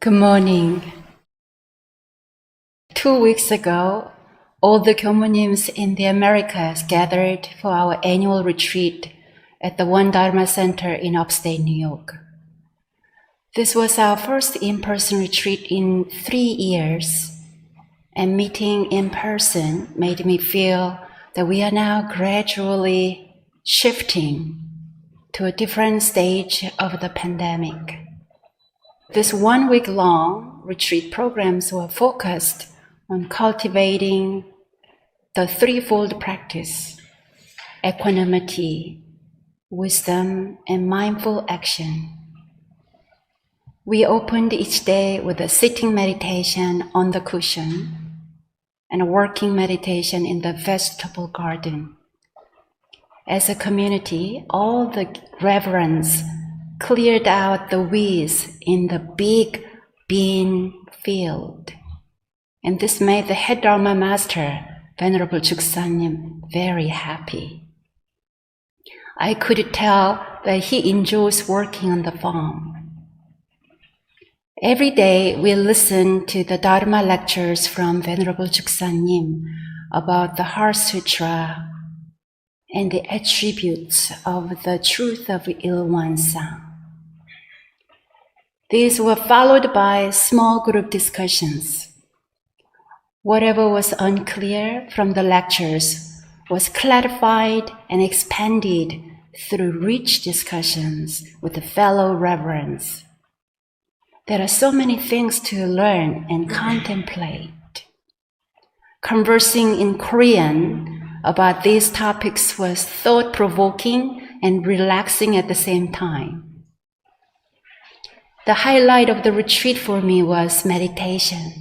Good morning. 2 weeks ago, all the Kyomunims in the Americas gathered for our annual retreat at the One Dharma Center in upstate New York. This was our first in-person retreat in 3 years, and meeting in person made me feel that we are now gradually shifting to a different stage of the pandemic. This 1 week long retreat programs were focused on cultivating the threefold practice: equanimity, wisdom, and mindful action. We opened each day with a sitting meditation on the cushion and a working meditation in the vegetable garden. As a community, all the reverends cleared out the weeds in the big bean field. And this made the head Dharma master, Venerable Chuksanim, very happy. I could tell that he enjoys working on the farm. Every day we listen to the Dharma lectures from Venerable Chuksanim about the Heart Sutra and the attributes of the truth of Ilwansan. These were followed by small group discussions. Whatever was unclear from the lectures was clarified and expanded through rich discussions with the fellow reverends. There are so many things to learn and contemplate. Conversing in Korean about these topics was thought-provoking and relaxing at the same time. The highlight of the retreat for me was meditation.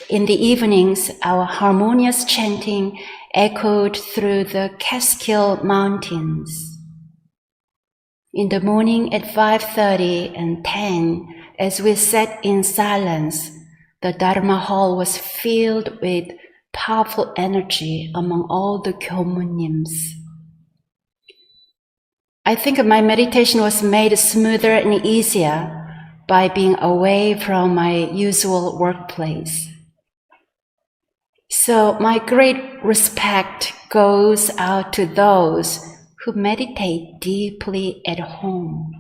In the evenings, our harmonious chanting echoed through the Catskill Mountains. In the morning at 5:30 and 10, as we sat in silence, the Dharma hall was filled with powerful energy among all the Kyomunims. I think my meditation was made smoother and easier by being away from my usual workplace. So my great respect goes out to those who meditate deeply at home.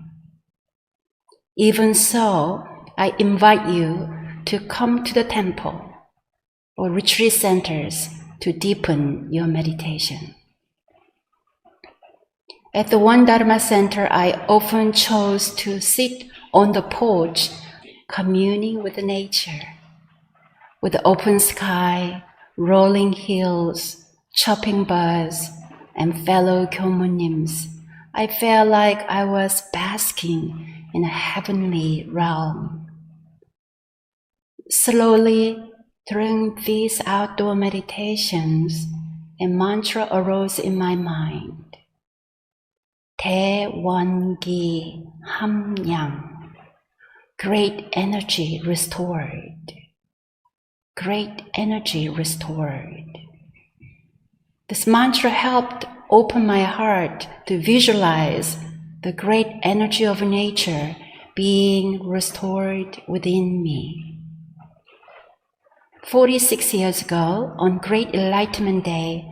Even so, I invite you to come to the temple or retreat centers to deepen your meditation. At the One Dharma Center, I often chose to sit on the porch, communing with nature. With the open sky, rolling hills, chopping birds, and fellow Kyomunims, I felt like I was basking in a heavenly realm. Slowly, during these outdoor meditations, a mantra arose in my mind. Taewongi Hamyang, great energy restored. Great energy restored. This mantra helped open my heart to visualize the great energy of nature being restored within me. 46 years ago, on Great Enlightenment Day,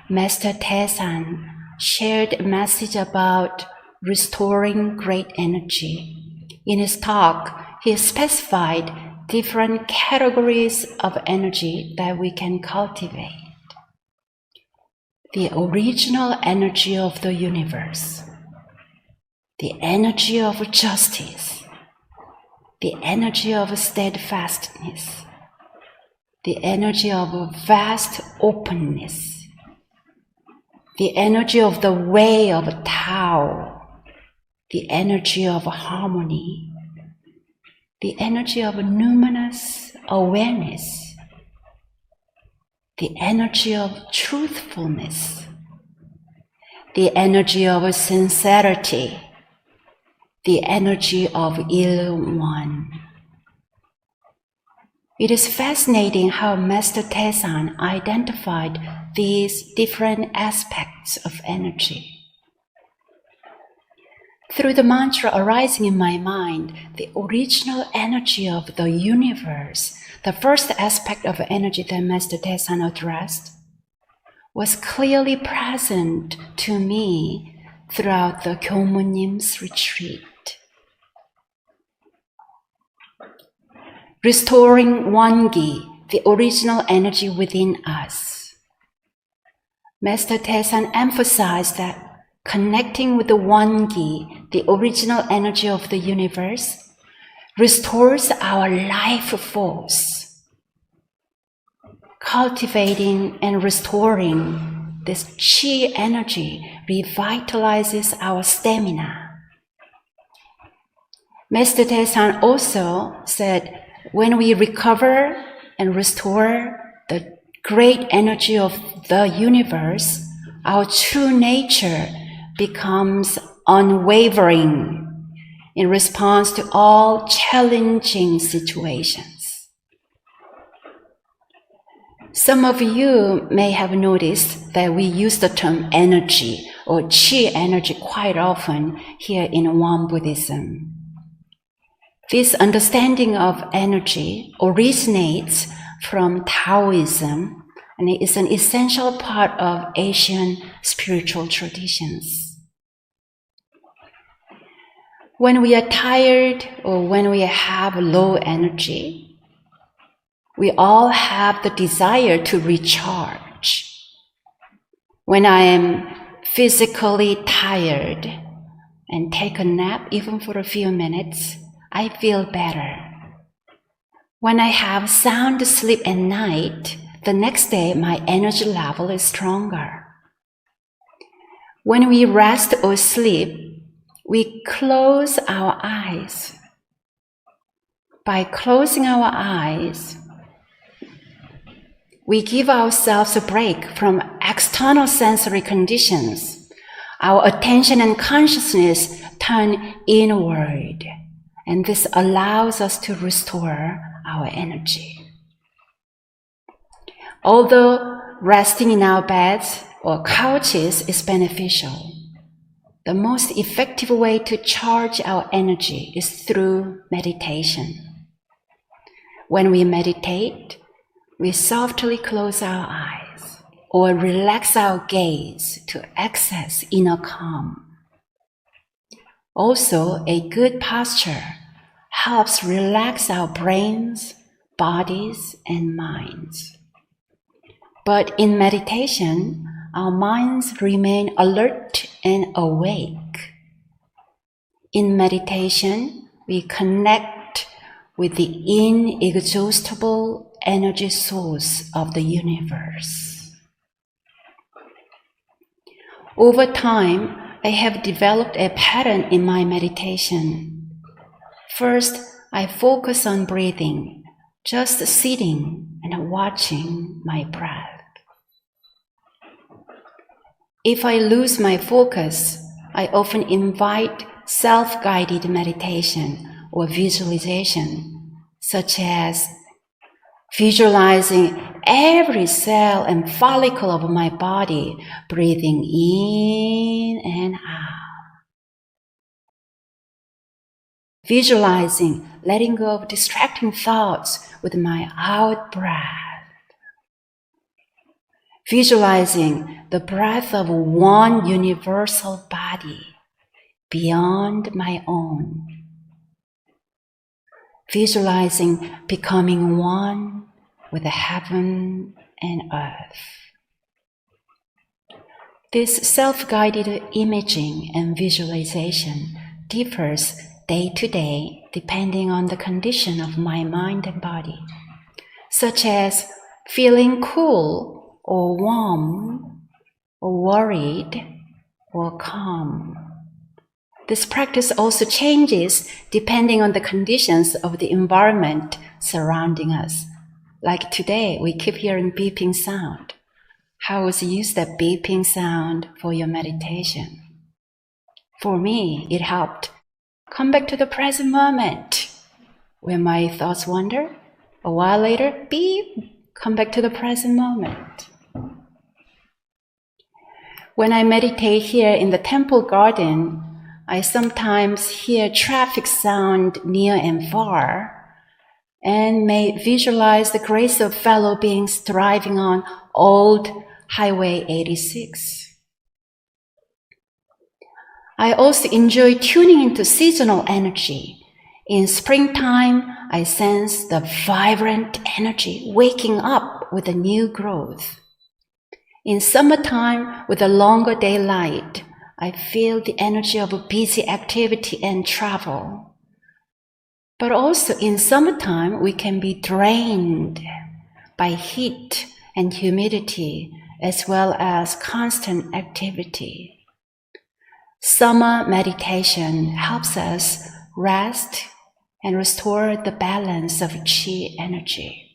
Master Taesan shared a message about restoring great energy. In his talk, he specified different categories of energy that we can cultivate. The original energy of the universe, the energy of justice, the energy of steadfastness, the energy of vast openness, the energy of the way of Tao, the energy of harmony, the energy of numinous awareness, the energy of truthfulness, the energy of sincerity, the energy of Il-One. It is fascinating how Master Taesan identified these different aspects of energy. Through the mantra arising in my mind, the original energy of the universe, the first aspect of energy that Master Taeshan addressed, was clearly present to me throughout the Gyomunim's retreat. Restoring Wangi, the original energy within us. Master Taeshan emphasized that connecting with the Wangi, the original energy of the universe, restores our life force. Cultivating and restoring this Qi energy revitalizes our stamina. Master Taeshan also said, when we recover and restore the great energy of the universe, our true nature becomes unwavering in response to all challenging situations. Some of you may have noticed that we use the term energy or Qi energy quite often here in Won Buddhism. This understanding of energy originates from Taoism and is an essential part of Asian spiritual traditions. When we are tired or when we have low energy, we all have the desire to recharge. When I am physically tired and take a nap even for a few minutes, I feel better. When I have sound sleep at night, the next day my energy level is stronger. When we rest or sleep, we close our eyes. By closing our eyes, we give ourselves a break from external sensory conditions. Our attention and consciousness turn inward. And this allows us to restore our energy. Although resting in our beds or couches is beneficial, the most effective way to charge our energy is through meditation. When we meditate, we softly close our eyes or relax our gaze to access inner calm. Also, a good posture helps relax our brains, bodies, and minds. But in meditation, our minds remain alert and awake. In meditation, we connect with the inexhaustible energy source of the universe. Over time, I have developed a pattern in my meditation. First, I focus on breathing, just sitting and watching my breath. If I lose my focus, I often invite self-guided meditation or visualization, such as visualizing every cell and follicle of my body, breathing in and out. Visualizing letting go of distracting thoughts with my out breath. Visualizing the breath of one universal body beyond my own. Visualizing becoming one with the heaven and earth. This self-guided imaging and visualization differs day to day depending on the condition of my mind and body, such as feeling cool or warm or worried or calm. This practice also changes depending on the conditions of the environment surrounding us. Like today, we keep hearing beeping sound. How would you use that beeping sound for your meditation? For me, it helped come back to the present moment. When my thoughts wander, a while later, beep, come back to the present moment. When I meditate here in the temple garden, I sometimes hear traffic sound near and far, and may visualize the grace of fellow beings driving on old Highway 86. I also enjoy tuning into seasonal energy. In springtime, I sense the vibrant energy waking up with a new growth. In summertime, with a longer daylight, I feel the energy of busy activity and travel. But also in summertime, we can be drained by heat and humidity, as well as constant activity. Summer meditation helps us rest and restore the balance of Qi energy.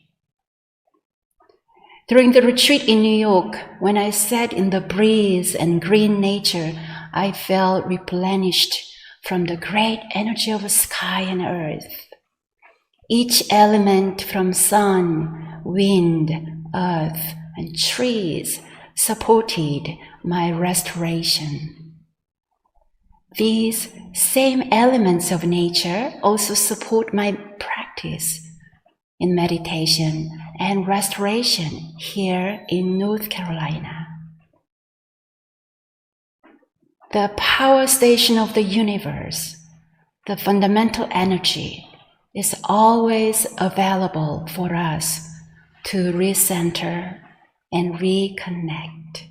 During the retreat in New York, when I sat in the breeze and green nature, I felt replenished from the great energy of sky and earth. Each element from sun, wind, earth, and trees supported my restoration. These same elements of nature also support my practice in meditation and restoration here in North Carolina. The power station of the universe, the fundamental energy, is always available for us to recenter and reconnect.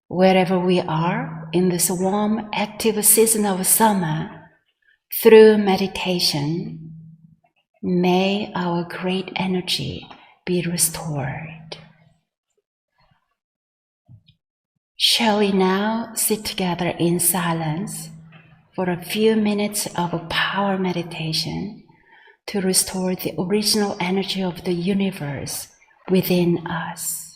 Wherever we are in this warm, active season of summer, through meditation, may our great energy be restored. Shall we now sit together in silence for a few minutes of a power meditation to restore the original energy of the universe within us?